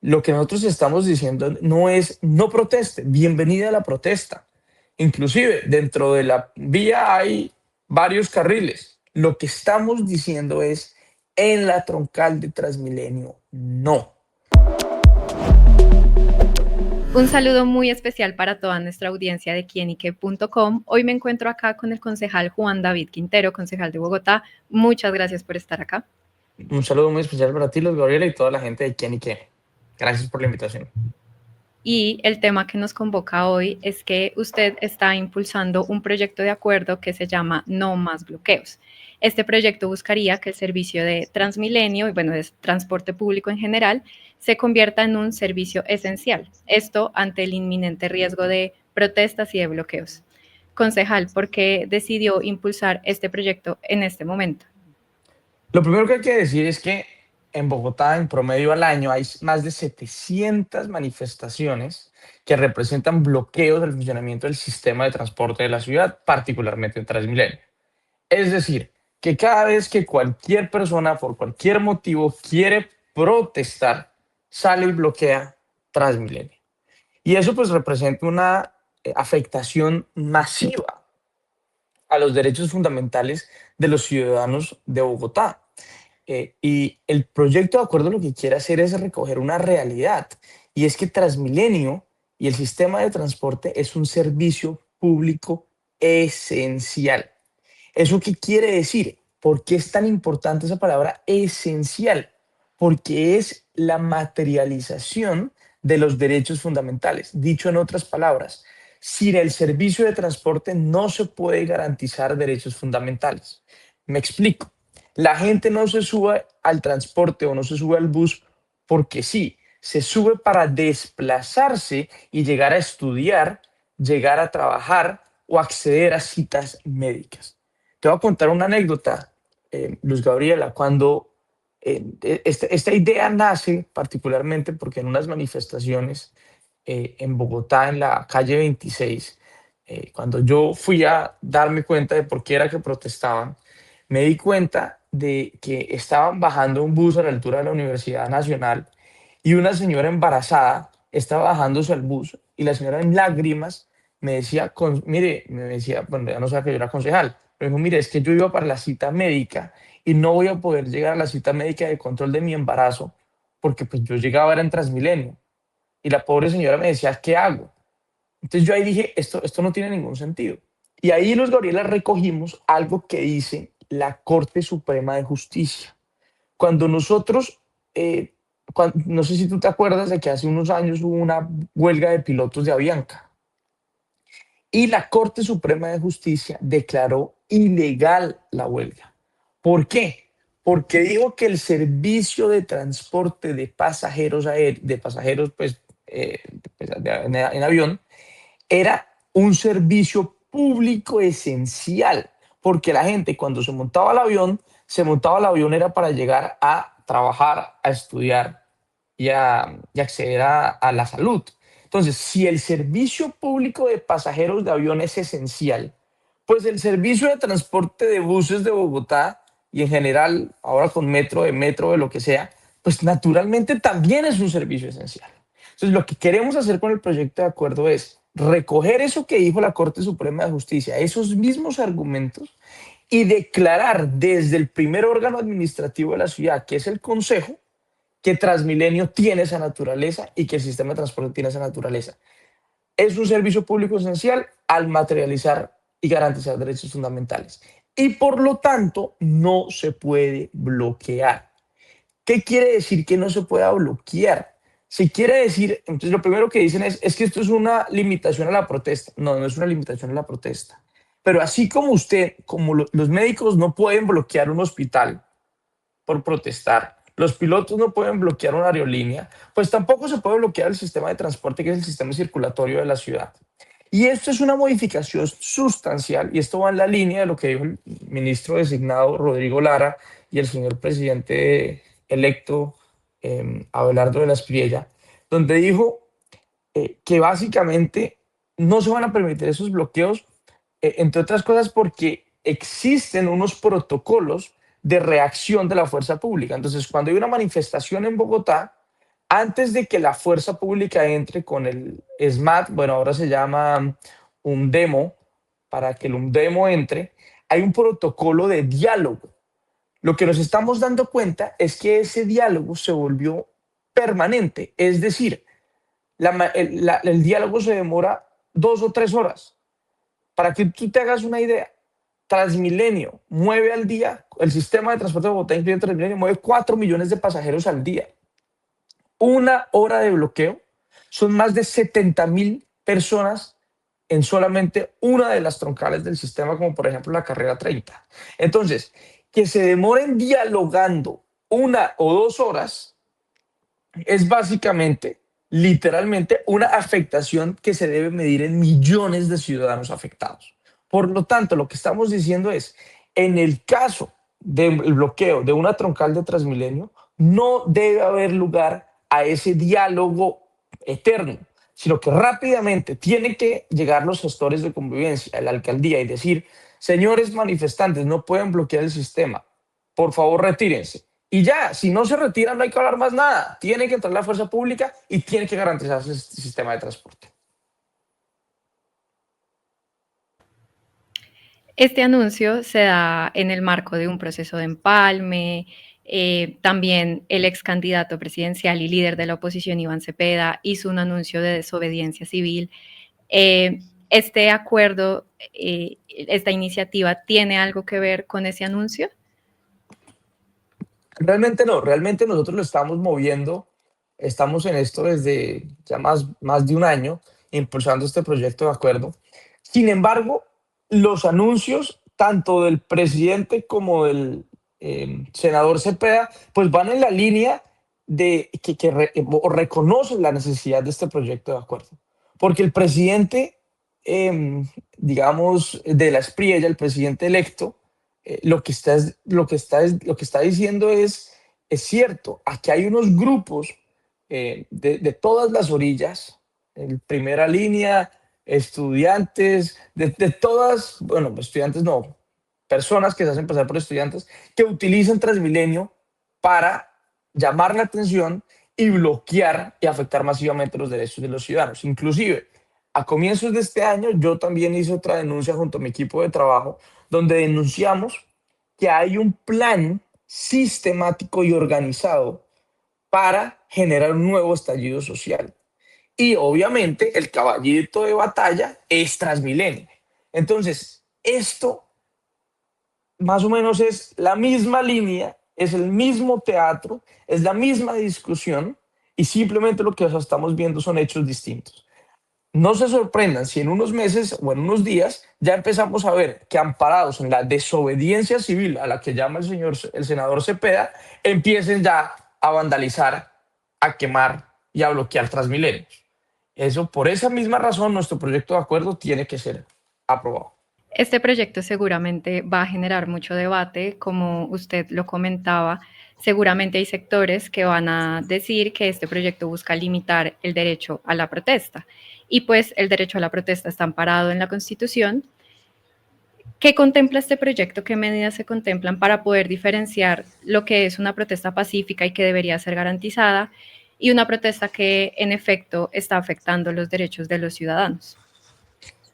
Lo que nosotros estamos diciendo no es no proteste, bienvenida a la protesta. Inclusive dentro de la vía hay varios carriles. Lo que estamos diciendo es en la troncal de Transmilenio, no. Un saludo muy especial para toda nuestra audiencia de quienique.com. Hoy me encuentro acá con el concejal Juan David Quintero, concejal de Bogotá. Muchas gracias por estar acá. Un saludo muy especial para ti, Luz Gabriela, y toda la gente de Quién y Qué. Gracias por la invitación. Y el tema que nos convoca hoy es que usted está impulsando un proyecto de acuerdo que se llama No Más Bloqueos. Este proyecto buscaría que el servicio de Transmilenio y bueno, de transporte público en general se convierta en un servicio esencial. Esto ante el inminente riesgo de protestas y de bloqueos. Concejal, ¿por qué decidió impulsar este proyecto en este momento? Lo primero que hay que decir es que en Bogotá, en promedio al año, hay más de 700 manifestaciones que representan bloqueos del funcionamiento del sistema de transporte de la ciudad, particularmente en Transmilenio. Es decir, que cada vez que cualquier persona, por cualquier motivo, quiere protestar, sale y bloquea Transmilenio. Y eso pues representa una afectación masiva a los derechos fundamentales de los ciudadanos de Bogotá. Y el proyecto de acuerdo lo que quiere hacer es recoger una realidad, y es que Transmilenio y el sistema de transporte es un servicio público esencial. ¿Eso qué quiere decir? ¿Por qué es tan importante esa palabra esencial? Porque es la materialización de los derechos fundamentales. Dicho en otras palabras, sin el servicio de transporte no se puede garantizar derechos fundamentales. Me explico. La gente no se sube al transporte o no se sube al bus porque sí, se sube para desplazarse y llegar a estudiar, llegar a trabajar o acceder a citas médicas. Te voy a contar una anécdota, Luz Gabriela, cuando esta idea nace particularmente porque en unas manifestaciones en Bogotá, en la calle 26, cuando yo fui a darme cuenta de por qué era que protestaban, me di cuenta de que estaban bajando un bus a la altura de la Universidad Nacional y una señora embarazada estaba bajándose al bus y la señora en lágrimas me decía, mire, me decía, bueno, ya no sabía que yo era concejal, pero dijo, mire, es que yo iba para la cita médica y no voy a poder llegar a la cita médica de control de mi embarazo porque pues yo llegaba era en Transmilenio. Y la pobre señora me decía, ¿qué hago? Entonces yo ahí dije, esto no tiene ningún sentido. Y ahí los Gabriela recogimos algo que dice la Corte Suprema de Justicia. Cuando nosotros, no sé si tú te acuerdas de que hace unos años hubo una huelga de pilotos de Avianca y la Corte Suprema de Justicia declaró ilegal la huelga. ¿Por qué? Porque dijo que el servicio de transporte de pasajeros, de pasajeros pues, en avión era un servicio público esencial, porque la gente cuando se montaba al avión era para llegar a trabajar, a estudiar y acceder a la salud. Entonces, si el servicio público de pasajeros de avión es esencial, pues el servicio de transporte de buses de Bogotá y en general, ahora con metro, de lo que sea, pues naturalmente también es un servicio esencial. Entonces, lo que queremos hacer con el proyecto de acuerdo es recoger eso que dijo la Corte Suprema de Justicia, esos mismos argumentos, y declarar desde el primer órgano administrativo de la ciudad, que es el Consejo, que Transmilenio tiene esa naturaleza y que el sistema de transporte tiene esa naturaleza. Es un servicio público esencial al materializar y garantizar derechos fundamentales. Y por lo tanto, no se puede bloquear. ¿Qué quiere decir que no se pueda bloquear? Si quiere decir, entonces lo primero que dicen es que esto es una limitación a la protesta. No, no es una limitación a la protesta. Pero así como usted, como los médicos no pueden bloquear un hospital por protestar, los pilotos no pueden bloquear una aerolínea, pues tampoco se puede bloquear el sistema de transporte, que es el sistema circulatorio de la ciudad. Y esto es una modificación sustancial, y esto va en la línea de lo que dijo el ministro designado Rodrigo Lara y el señor presidente electo Abelardo de la Espriella, donde dijo que básicamente no se van a permitir esos bloqueos, entre otras cosas porque existen unos protocolos de reacción de la fuerza pública. Entonces, cuando hay una manifestación en Bogotá, antes de que la fuerza pública entre con el SMAT, bueno, ahora se llama un demo, para que el UNDEMO entre, hay un protocolo de diálogo. Lo que nos estamos dando cuenta es que ese diálogo se volvió permanente, es decir, el diálogo se demora 2 o 3 horas. Para que tú te hagas una idea, Transmilenio mueve al día, el sistema de transporte de Bogotá, incluido Transmilenio, mueve 4 millones de pasajeros al día. Una hora de bloqueo son más de 70.000 personas en solamente una de las troncales del sistema, como por ejemplo la carrera 30. Entonces, que se demoren dialogando 1 o 2 horas es básicamente, literalmente, una afectación que se debe medir en millones de ciudadanos afectados. Por lo tanto, lo que estamos diciendo es, en el caso del bloqueo de una troncal de Transmilenio, no debe haber lugar a ese diálogo eterno, sino que rápidamente tienen que llegar los gestores de convivencia, la alcaldía, y decir, señores manifestantes, no pueden bloquear el sistema, por favor retírense. Y ya, si no se retiran, no hay que hablar más nada. Tiene que entrar la fuerza pública y tiene que garantizarse el sistema de transporte. Este anuncio se da en el marco de un proceso de empalme. También el ex candidato presidencial y líder de la oposición, Iván Cepeda, hizo un anuncio de desobediencia civil. ¿Este acuerdo, esta iniciativa, tiene algo que ver con ese anuncio? Realmente no, realmente nosotros lo estamos moviendo, estamos en esto desde ya más de un año, impulsando este proyecto de acuerdo. Sin embargo, los anuncios, tanto del presidente como del senador Cepeda, pues van en la línea de o reconocen la necesidad de este proyecto de acuerdo. Porque el presidente, digamos, de la Espriella, el presidente electo, lo que está diciendo es cierto. Aquí hay unos grupos de todas las orillas, en primera línea, estudiantes, de todas, bueno, estudiantes no, personas que se hacen pasar por estudiantes, que utilizan Transmilenio para llamar la atención y bloquear y afectar masivamente los derechos de los ciudadanos. Inclusive, a comienzos de este año, yo también hice otra denuncia junto a mi equipo de trabajo, donde denunciamos que hay un plan sistemático y organizado para generar un nuevo estallido social. Y obviamente el caballito de batalla es Transmilenio. Entonces, esto más o menos es la misma línea, es el mismo teatro, es la misma discusión y simplemente lo que estamos viendo son hechos distintos. No se sorprendan si en unos meses o en unos días ya empezamos a ver que, amparados en la desobediencia civil a la que llama el senador Cepeda, empiecen ya a vandalizar, a quemar y a bloquear Transmilenio. Eso, por esa misma razón, nuestro proyecto de acuerdo tiene que ser aprobado. Este proyecto seguramente va a generar mucho debate, como usted lo comentaba. Seguramente hay sectores que van a decir que este proyecto busca limitar el derecho a la protesta. Y pues el derecho a la protesta está amparado en la Constitución. ¿Qué contempla este proyecto? ¿Qué medidas se contemplan para poder diferenciar lo que es una protesta pacífica y que debería ser garantizada y una protesta que en efecto está afectando los derechos de los ciudadanos?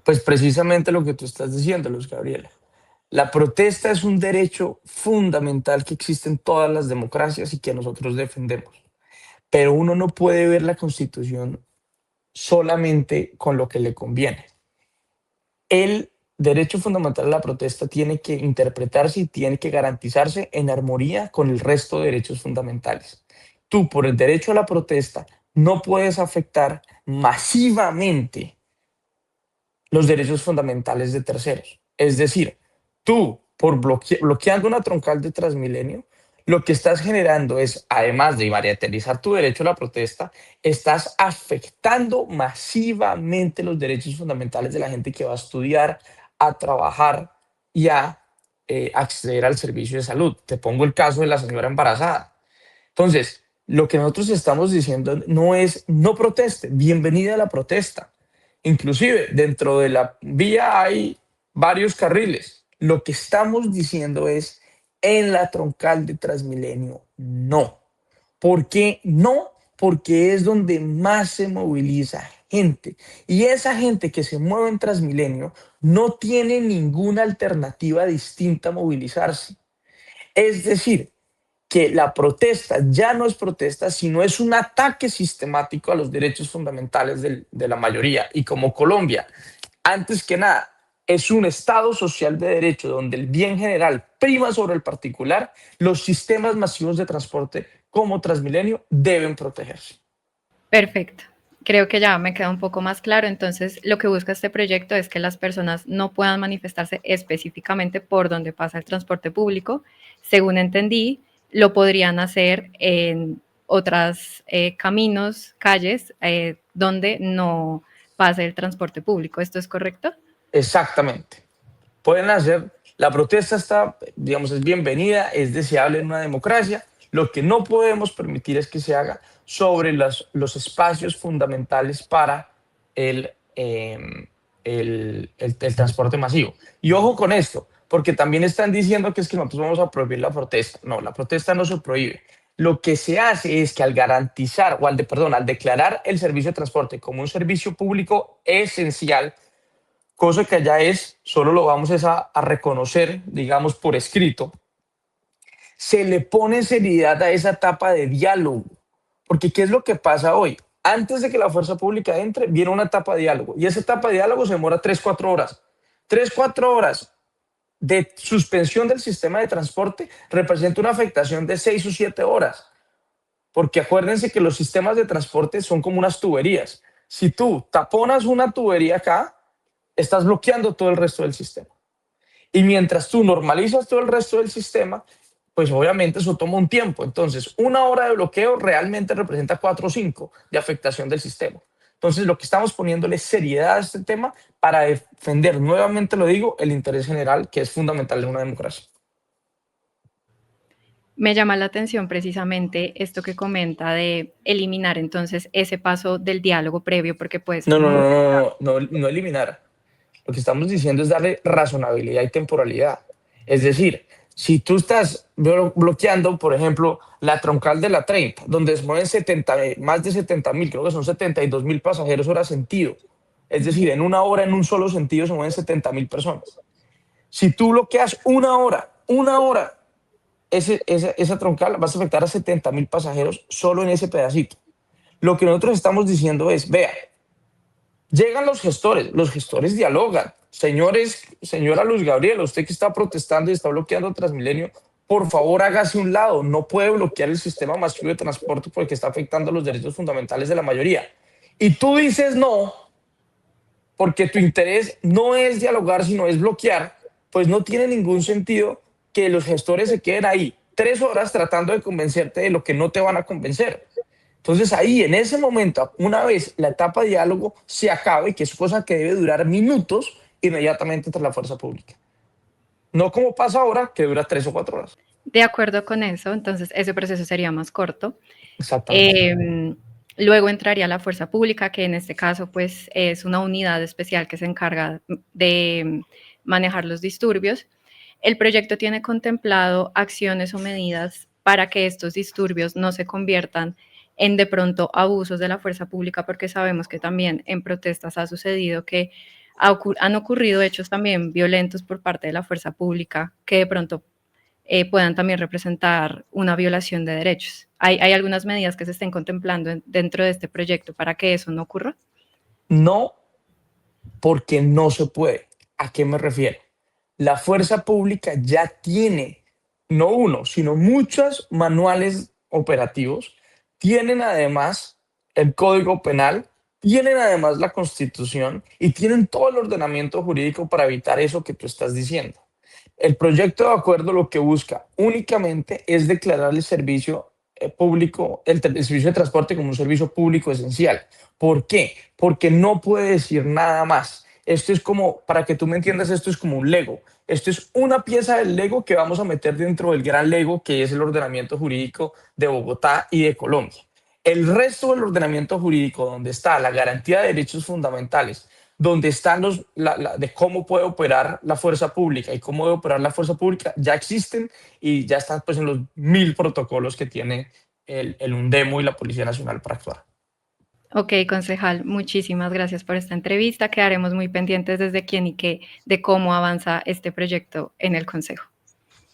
Pues precisamente lo que tú estás diciendo, Luz Gabriela. La protesta es un derecho fundamental que existe en todas las democracias y que nosotros defendemos. Pero uno no puede ver la Constitución solamente con lo que le conviene. El derecho fundamental a la protesta tiene que interpretarse y tiene que garantizarse en armonía con el resto de derechos fundamentales. Tú, por el derecho a la protesta, no puedes afectar masivamente los derechos fundamentales de terceros. Es decir, tú, por bloqueando una troncal de Transmilenio, lo que estás generando es, además de materializar tu derecho a la protesta, estás afectando masivamente los derechos fundamentales de la gente que va a estudiar, a trabajar y a acceder al servicio de salud. Te pongo el caso de la señora embarazada. Entonces, lo que nosotros estamos diciendo no es no proteste, bienvenida a la protesta. Inclusive dentro de la vía hay varios carriles. Lo que estamos diciendo es en la troncal de Transmilenio, no. ¿Por qué no? porque es donde más se moviliza gente. Y esa gente que se mueve en Transmilenio no tiene ninguna alternativa distinta a movilizarse. Es decir, que la protesta ya no es protesta, sino es un ataque sistemático a los derechos fundamentales de la mayoría. Y como Colombia, antes que nada, es un Estado social de derecho donde el bien general prima sobre el particular, los sistemas masivos de transporte como Transmilenio deben protegerse. Perfecto. Creo que ya me queda un poco más claro. Entonces, lo que busca este proyecto es que las personas no puedan manifestarse específicamente por donde pasa el transporte público. Según entendí, lo podrían hacer en otros caminos, calles, donde no pase el transporte público. ¿Esto es correcto? Exactamente. Pueden hacer, la protesta está, digamos, es bienvenida, es deseable en una democracia. Lo que no podemos permitir es que se haga sobre los espacios fundamentales para el, el transporte masivo. Y ojo con esto, porque también están diciendo que es que nosotros vamos a prohibir la protesta. No, la protesta no se prohíbe. Lo que se hace es que al garantizar, o al declarar el servicio de transporte como un servicio público esencial, cosa que allá es, solo lo vamos a reconocer, digamos, por escrito, se le pone seriedad a esa etapa de diálogo. Porque ¿qué es lo que pasa hoy? Antes de que la fuerza pública entre, viene una etapa de diálogo. Y esa etapa de diálogo se demora 3, 4 horas. 3, 4 horas de suspensión del sistema de transporte representa una afectación de 6 o 7 horas. Porque acuérdense que los sistemas de transporte son como unas tuberías. Si tú taponas una tubería acá, estás bloqueando todo el resto del sistema. Y mientras tú normalizas todo el resto del sistema, pues obviamente eso toma un tiempo. Entonces, 1 hora de bloqueo realmente representa 4 o 5 de afectación del sistema. Entonces, lo que estamos poniéndole seriedad a este tema para defender, nuevamente lo digo, el interés general, que es fundamental en una democracia. Me llama la atención precisamente esto que comenta de eliminar entonces ese paso del diálogo previo, porque puede ser No, no, muy... no, no, no, no eliminar. Lo que estamos diciendo es darle razonabilidad y temporalidad. Es decir, si tú estás bloqueando, por ejemplo, la troncal de la 30, donde se mueven 70, más de 70.000, creo que son 72.000 pasajeros hora sentido. Es decir, en 1 hora, en un solo sentido, se mueven 70.000 personas. Si tú bloqueas 1 hora, esa troncal, vas a afectar a 70.000 pasajeros solo en ese pedacito. Lo que nosotros estamos diciendo es, vea, llegan los gestores dialogan. Señores, señora Luz Gabriela, usted que está protestando y está bloqueando Transmilenio, por favor hágase un lado. No puede bloquear el sistema masivo de transporte porque está afectando los derechos fundamentales de la mayoría. Y tú dices no, porque tu interés no es dialogar, sino es bloquear, pues no tiene ningún sentido que los gestores se queden ahí 3 horas tratando de convencerte de lo que no te van a convencer. Entonces ahí, en ese momento, una vez la etapa de diálogo se acabe, que es cosa que debe durar minutos, inmediatamente entra la fuerza pública. No como pasa ahora, que dura 3 o 4 horas. De acuerdo con eso, entonces ese proceso sería más corto. Exactamente. Eh, Luego entraría la fuerza pública, que en este caso pues es una unidad especial que se encarga de manejar los disturbios. El proyecto tiene contemplado acciones o medidas para que estos disturbios no se conviertan en de pronto abusos de la fuerza pública, porque sabemos que también en protestas ha sucedido que han ocurrido hechos también violentos por parte de la fuerza pública que de pronto puedan también representar una violación de derechos. ¿Hay algunas medidas que se estén contemplando dentro de este proyecto para que eso no ocurra? No, porque no se puede. ¿A qué me refiero? La fuerza pública ya tiene, no uno, sino muchos manuales operativos, tienen además el Código Penal, tienen además la Constitución y tienen todo el ordenamiento jurídico para evitar eso que tú estás diciendo. El proyecto de acuerdo lo que busca únicamente es declarar el servicio público, el servicio de transporte como un servicio público esencial. ¿Por qué? Porque no puede decir nada más. Esto es como, para que tú me entiendas, esto es como un Lego. Esto es una pieza del Lego que vamos a meter dentro del gran Lego que es el ordenamiento jurídico de Bogotá y de Colombia. El resto del ordenamiento jurídico, donde está la garantía de derechos fundamentales, donde están de cómo puede operar la fuerza pública y cómo debe operar la fuerza pública, ya existen y ya están pues en los 1000 protocolos que tiene el UNDEMO y la Policía Nacional para actuar. Ok, concejal, muchísimas gracias por esta entrevista. Quedaremos muy pendientes desde quién y qué de cómo avanza este proyecto en el Consejo.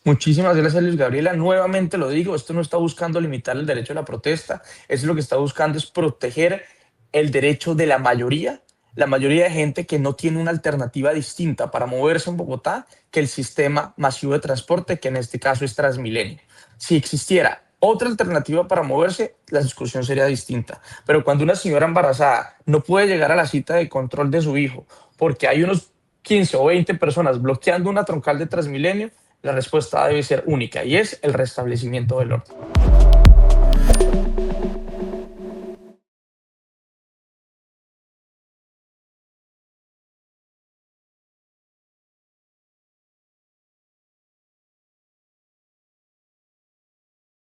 Muchísimas gracias, Luis Gabriela. Nuevamente lo digo, esto no está buscando limitar el derecho a la protesta, eso lo que está buscando es proteger el derecho de la mayoría de gente que no tiene una alternativa distinta para moverse en Bogotá que el sistema masivo de transporte, que en este caso es Transmilenio. Si existiera otra alternativa para moverse, la discusión sería distinta. Pero cuando una señora embarazada no puede llegar a la cita de control de su hijo porque hay unos 15 o 20 personas bloqueando una troncal de Transmilenio, la respuesta debe ser única y es el restablecimiento del orden.